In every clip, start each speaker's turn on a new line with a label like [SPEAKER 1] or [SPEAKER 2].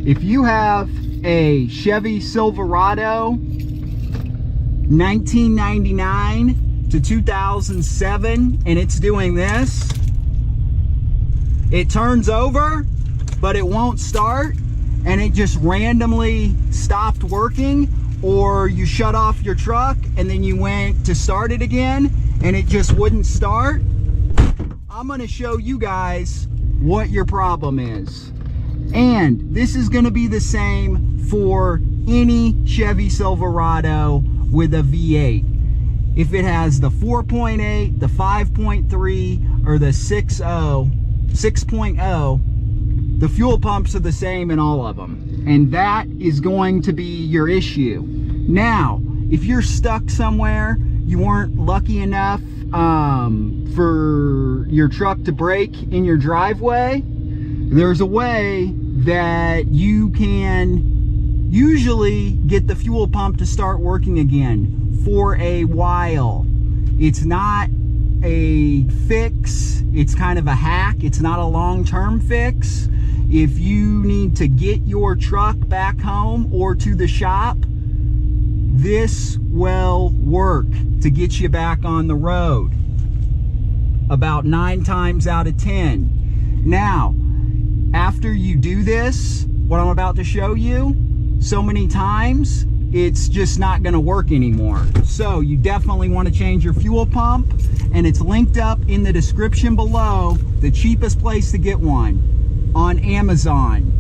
[SPEAKER 1] If you have a Chevy Silverado 1999 to 2007 and it's doing this, it turns over but it won't start, and it just randomly stopped working, or you shut off your truck and then you went to start it again and it just wouldn't start, I'm going to show you guys what your problem is. And this is going to be the same for any Chevy Silverado with a V8. If it has the 4.8, the 5.3, or the 6.0, the fuel pumps are the same in all of them. And that is going to be your issue. Now, if you're stuck somewhere, you weren't lucky enough for your truck to break in your driveway, there's a way that you can usually get the fuel pump to start working again for a while. It's not a fix, it's kind of a hack. It's not a long-term fix. If you need to get your truck back home or to the shop, this will work to get you back on the road about 9 times out of 10. Now, after you do this, what I'm about to show you, so many times, it's just not going to work anymore. So you definitely want to change your fuel pump, and it's linked up in the description below, the cheapest place to get one on Amazon.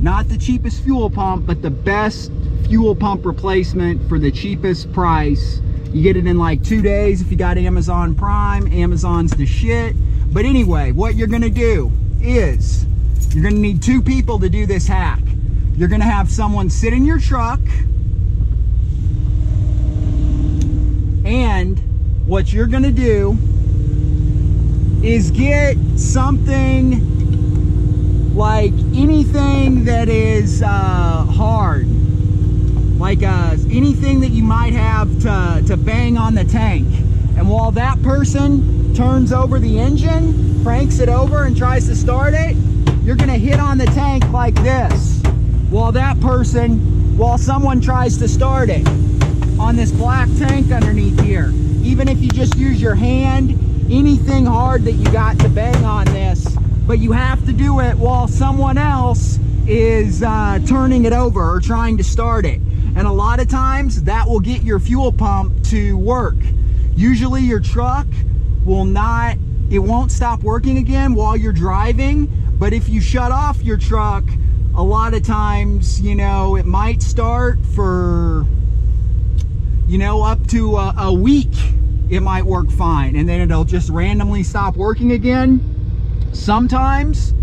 [SPEAKER 1] Not the cheapest fuel pump, but the best fuel pump replacement for the cheapest price. You get it in like 2 days if you got Amazon Prime. Amazon's the shit. But anyway, what you're gonna do is you're gonna need 2 people to do this hack. You're gonna have someone sit in your truck, and what you're gonna do is get something like anything that is hard, like anything that you might have to bang on the tank. And while that person turns over the engine, cranks it over and tries to start it, you're gonna hit on the tank like this while someone tries to start it on this black tank underneath here. Even if you just use your hand, anything hard that you got to bang on this, but you have to do it while someone else is turning it over or trying to start it. And a lot of times that will get your fuel pump to work. Usually your truck won't stop working again while you're driving, but if you shut off your truck, a lot of times, you know, it might start for, you know, up to a week. It might work fine, and then it'll just randomly stop working again. Sometimes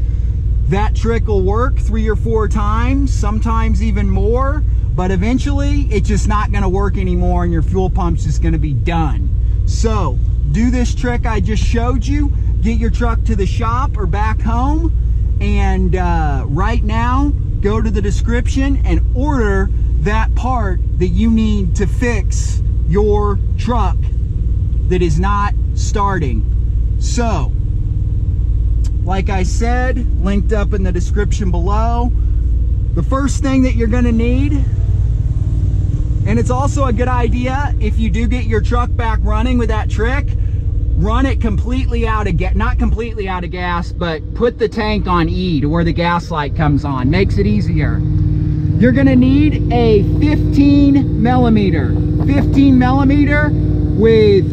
[SPEAKER 1] that trick will work 3 or 4 times, sometimes even more, but eventually it's just not going to work anymore and your fuel pump's just going to be done. So do this trick I just showed you, get your truck to the shop or back home, and right now go to the description and order that part that you need to fix your truck that is not starting. So like I said, linked up in the description below. The first thing that you're gonna need, and it's also a good idea if you do get your truck back running with that trick, run it completely out of gas, not completely out of gas, but put the tank on E to where the gas light comes on, makes it easier. You're gonna need a 15 millimeter with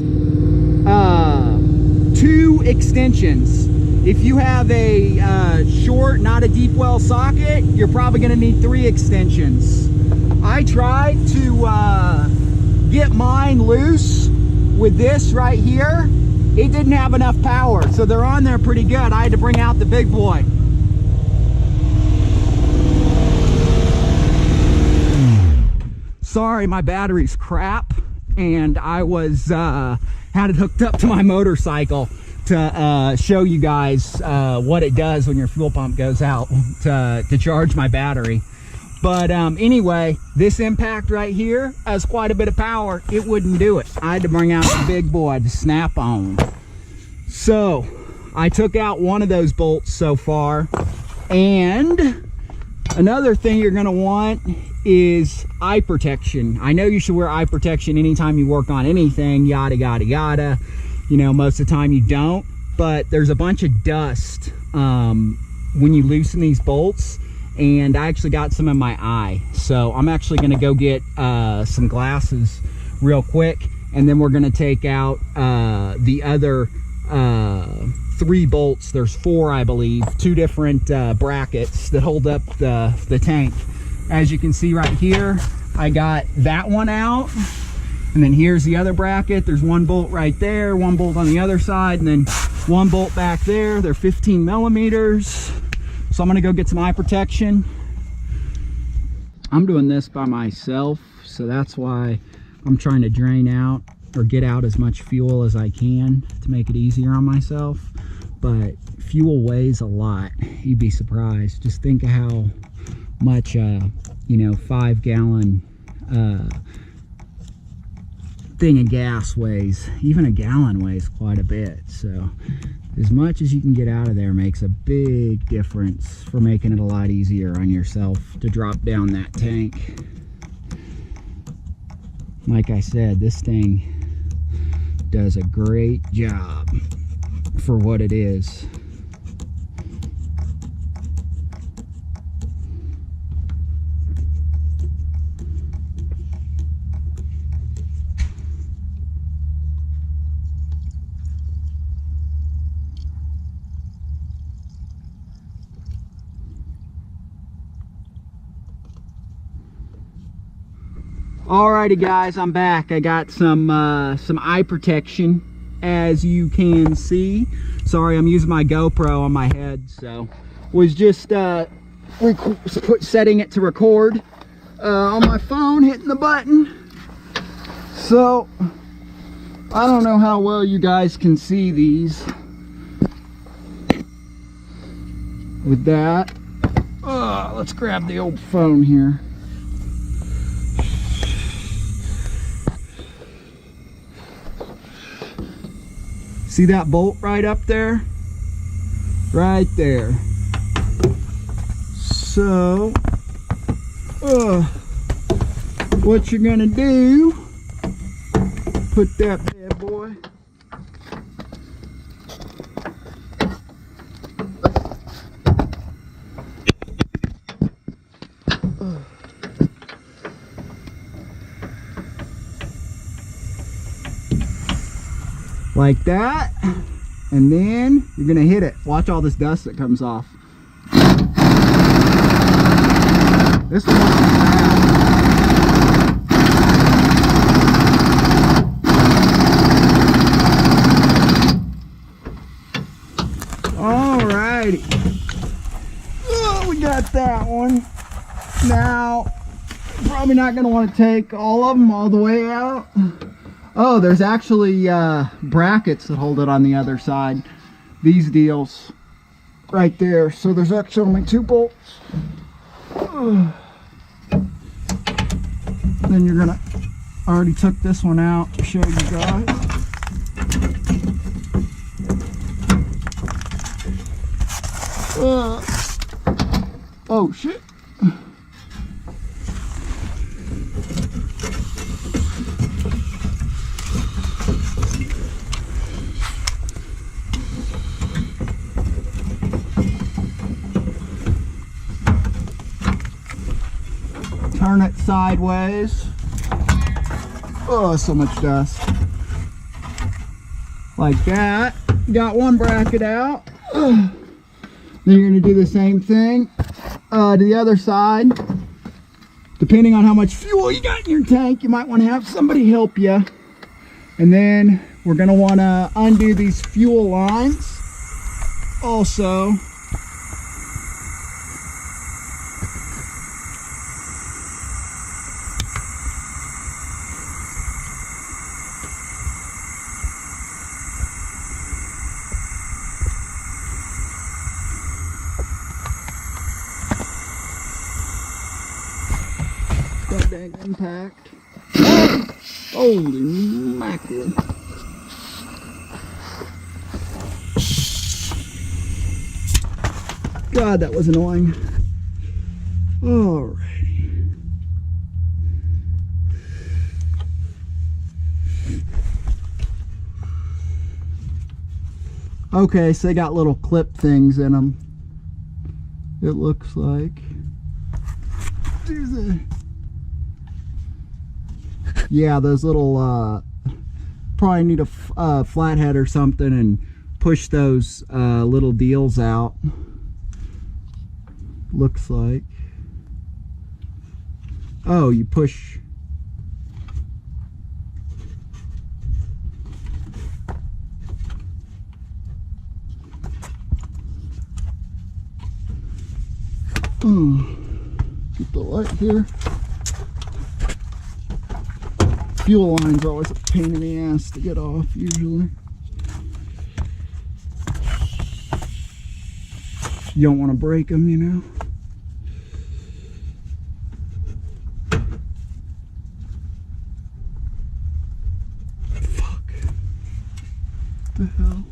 [SPEAKER 1] 2 extensions. If you have a short, not a deep well socket, you're probably going to need 3 extensions. I tried to get mine loose with this right here. It didn't have enough power, so they're on there pretty good. I had to bring out the big boy. Sorry, my battery's crap, and I was had it hooked up to my motorcycle to show you guys what it does when your fuel pump goes out to charge my battery. But anyway, this impact right here has quite a bit of power. It wouldn't do it. I had to bring out the big boy to snap on. So I took out one of those bolts so far, and Another thing you're gonna want is eye protection. I know you should wear eye protection anytime you work on anything, yada, yada, yada. You know, most of the time you don't, but there's a bunch of dust when you loosen these bolts, and I actually got some in my eye. So I'm actually gonna go get some glasses real quick, and then we're gonna take out the other 3 bolts. There's 4, I believe, 2 different brackets that hold up the tank. As you can see right here, I got that one out, and then here's the other bracket. There's 1 bolt right there, 1 bolt on the other side, and then 1 bolt back there. They're 15 millimeters. So I'm gonna go get some eye protection. I'm doing this by myself, so that's why I'm trying to drain out or get out as much fuel as I can to make it easier on myself. But fuel weighs a lot. You'd be surprised. Just think of how much you know, 5-gallon thing of gas weighs. Even a gallon weighs quite a bit. So as much as you can get out of there makes a big difference for making it a lot easier on yourself to drop down that tank. Like I said, this thing does a great job for what it is. Alrighty guys, I'm back. I got some eye protection, as you can see. Sorry, I'm using my GoPro on my head, so was just setting it to record on my phone, hitting the button. So I don't know how well you guys can see these with that. Let's grab the old phone here. See that bolt right up there? Right there. So, what you're gonna do, put that bad boy like that, and then you're gonna hit it. Watch all this dust that comes off. This one wasn't bad. Alrighty. Oh, we got that one. Now, probably not gonna want to take all of them all the way out. Oh, there's actually brackets that hold it on the other side. These deals right there. So there's actually only 2 bolts. Then you're gonna, I already took this one out to show you guys. Oh shit. Turn it sideways. Oh, so much dust. Like that. Got one bracket out. Then you're going to do the same thing to the other side. Depending on how much fuel you got in your tank, you might want to have somebody help you. And then we're going to want to undo these fuel lines also. That dang impact. Holy mackerel. God, that was annoying. Alrighty. Okay, so they got little clip things in them. It looks like. Yeah, those little probably need a flathead or something and push those little deals out. Looks like. Oh, you push. Get the light here. Fuel lines are always a pain in the ass to get off usually. You don't want to break them, you know. Fuck. What the hell?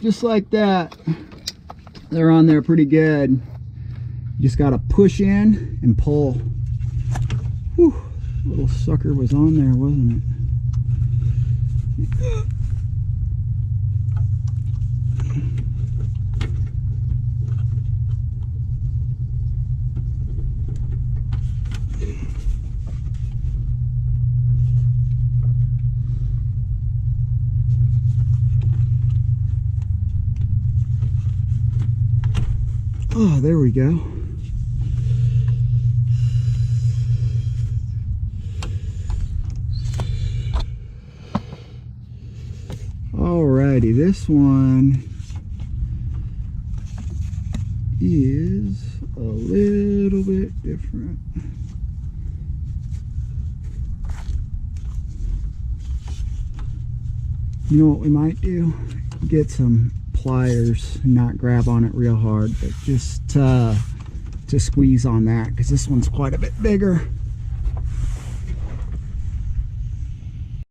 [SPEAKER 1] Just like that. They're on there pretty good. You just got to push in and pull. Whew, little sucker was on there, wasn't it? Oh, there we go. Alrighty, this one is a little bit different. You know what we might do? Get some pliers and not grab on it real hard, but just to squeeze on that, because this one's quite a bit bigger.